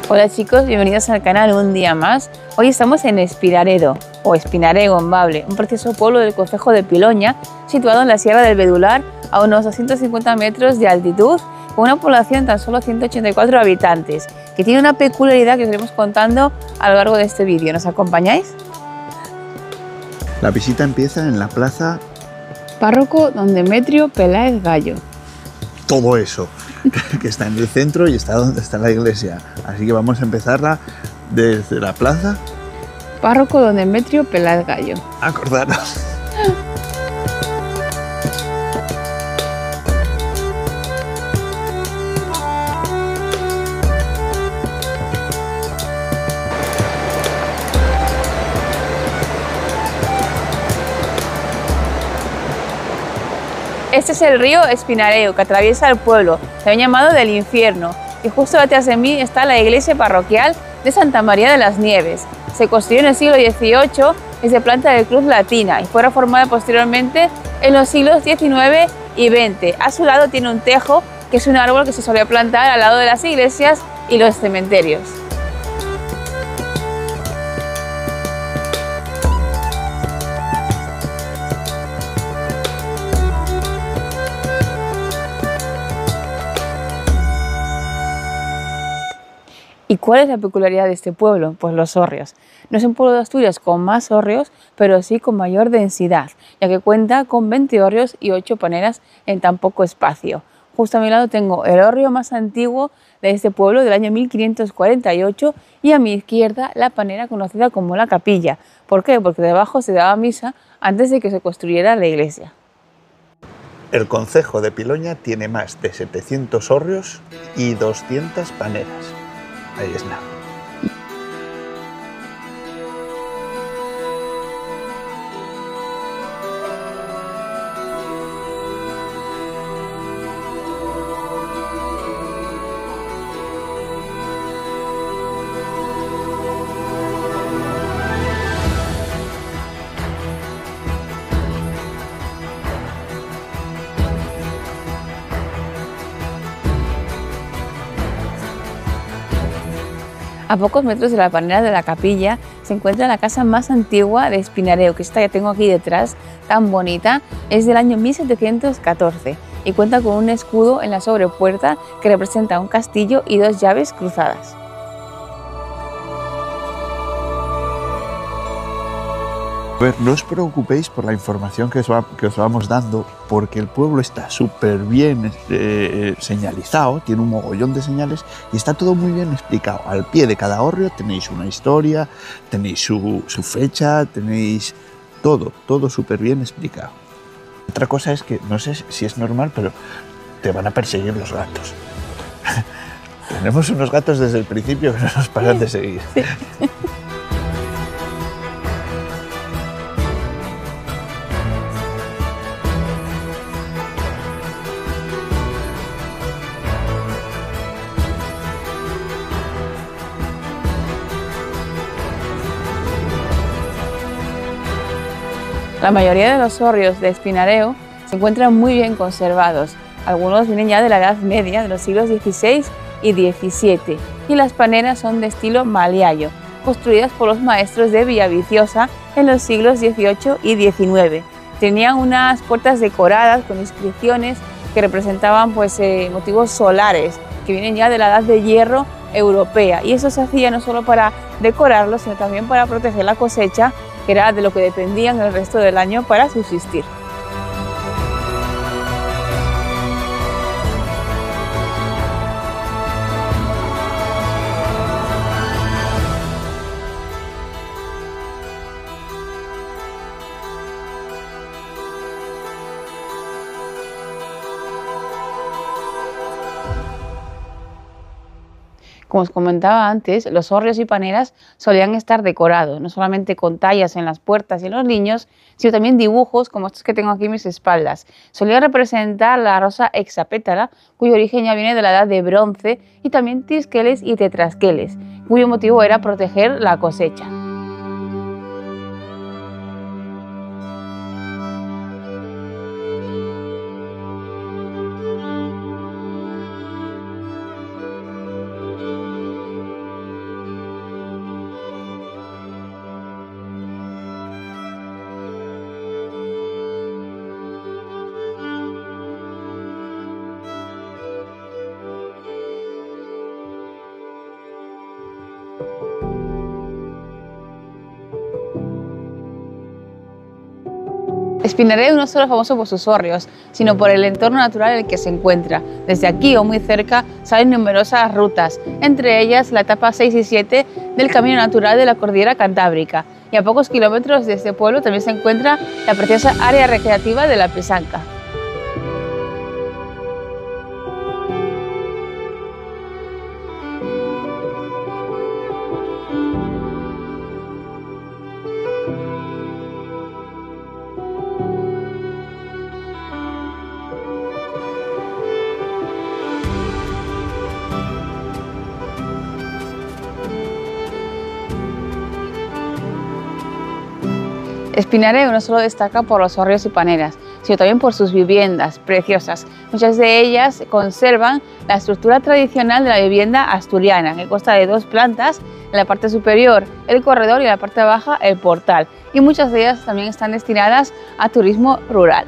Hola chicos, bienvenidos al canal un día más. Hoy estamos en Espinaredo o Espinarego en Bable, un precioso pueblo del concejo de Piloña, situado en la Sierra del Bedular, a unos 250 metros de altitud, con una población de tan solo 184 habitantes, que tiene una peculiaridad que os iremos contando a lo largo de este vídeo. ¿Nos acompañáis? La visita empieza en la plaza Párroco Don Demetrio Peláez Gallo. Todo eso, que está en el centro y está donde está la iglesia. Así que vamos a empezarla desde la plaza. Párroco Don Demetrio Peláez Gallo. Acordaros. Este es el río Espinareo, que atraviesa el pueblo, también llamado del Infierno, y justo detrás de mí está la iglesia parroquial de Santa María de las Nieves. Se construyó en el siglo XVIII, es de planta de cruz latina y fue reformada posteriormente en los siglos XIX y XX. A su lado tiene un tejo, que es un árbol que se solía plantar al lado de las iglesias y los cementerios. ¿Y cuál es la peculiaridad de este pueblo? Pues los hórreos. No es un pueblo de Asturias con más hórreos, pero sí con mayor densidad, ya que cuenta con 20 hórreos y 8 paneras en tan poco espacio. Justo a mi lado tengo el hórreo más antiguo de este pueblo, del año 1548, y a mi izquierda la panera conocida como la capilla. ¿Por qué? Porque debajo se daba misa antes de que se construyera la iglesia. El concejo de Piloña tiene más de 700 hórreos y 200 paneras. Ahí está. A pocos metros de la panera de la capilla se encuentra la casa más antigua de Espinareo, que esta que tengo aquí detrás, tan bonita, es del año 1714 y cuenta con un escudo en la sobrepuerta que representa un castillo y 2 llaves cruzadas. A ver, no os preocupéis por la información que os vamos dando, porque el pueblo está súper bien señalizado, tiene un mogollón de señales y está todo muy bien explicado. Al pie de cada hórreo tenéis una historia, tenéis su fecha, tenéis todo súper bien explicado. Otra cosa es que, no sé si es normal, pero te van a perseguir los gatos. Tenemos unos gatos desde el principio que no nos paran de seguir. Sí. La mayoría de los hórreos de Espinareo se encuentran muy bien conservados. Algunos vienen ya de la Edad Media, de los siglos XVI y XVII, y las paneras son de estilo maliayo, construidas por los maestros de Villaviciosa en los siglos XVIII y XIX. Tenían unas puertas decoradas con inscripciones que representaban motivos solares, que vienen ya de la Edad de Hierro europea, y eso se hacía no solo para decorarlo, sino también para proteger la cosecha, que era de lo que dependían el resto del año para subsistir. Como os comentaba antes, los hórreos y paneras solían estar decorados, no solamente con tallas en las puertas y en los niños, sino también dibujos como estos que tengo aquí a mis espaldas. Solía representar la rosa hexapétala, cuyo origen ya viene de la edad de bronce, y también tisqueles y tetrasqueles, cuyo motivo era proteger la cosecha. Espinareu no es solo famoso por sus hórreos, sino por el entorno natural en el que se encuentra. Desde aquí o muy cerca salen numerosas rutas, entre ellas la etapa 6 y 7 del Camino Natural de la Cordillera Cantábrica. Y a pocos kilómetros de este pueblo también se encuentra la preciosa área recreativa de la Pesanca. Espinareu no solo destaca por los hórreos y paneras, sino también por sus viviendas preciosas. Muchas de ellas conservan la estructura tradicional de la vivienda asturiana, que consta de 2 plantas, en la parte superior el corredor y en la parte baja el portal. Y muchas de ellas también están destinadas a turismo rural.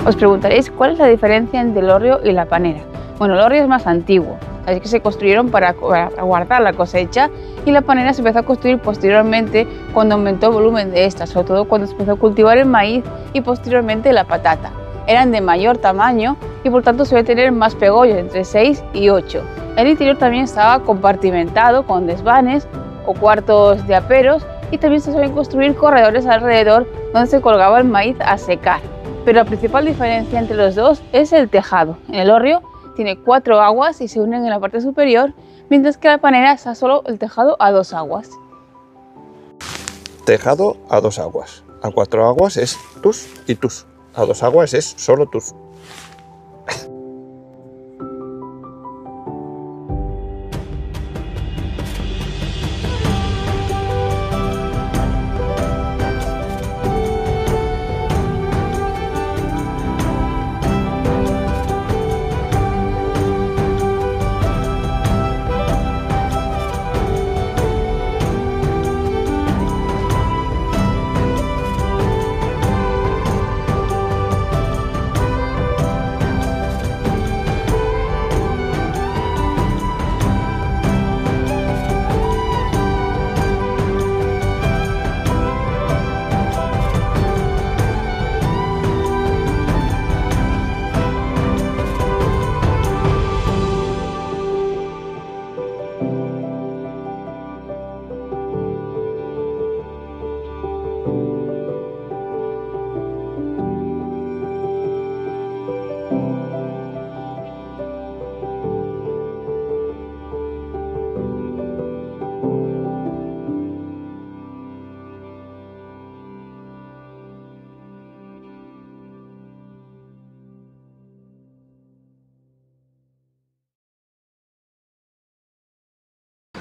Os preguntaréis cuál es la diferencia entre el hórreo y la panera. Bueno, el hórreo es más antiguo, así que se construyeron para guardar la cosecha, y la panera se empezó a construir posteriormente cuando aumentó el volumen de esta, sobre todo cuando se empezó a cultivar el maíz y posteriormente la patata. Eran de mayor tamaño y por tanto suele tener más pegollos, entre 6 y 8. El interior también estaba compartimentado con desvanes o cuartos de aperos, y también se suelen construir corredores alrededor donde se colgaba el maíz a secar. Pero la principal diferencia entre los dos es el tejado. En el hórreo tiene 4 aguas y se unen en la parte superior, mientras que la panera está solo el tejado a 2 aguas. Tejado a 2 aguas. A 4 aguas es tus y tus. A 2 aguas es solo tus.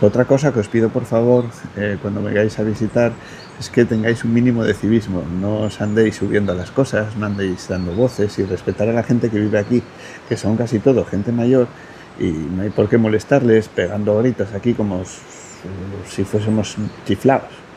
Otra cosa que os pido por favor cuando vengáis a visitar es que tengáis un mínimo de civismo, no os andéis subiendo a las cosas, no andéis dando voces, y respetar a la gente que vive aquí, que son casi todo gente mayor, y no hay por qué molestarles pegando gritos aquí como si fuésemos chiflados.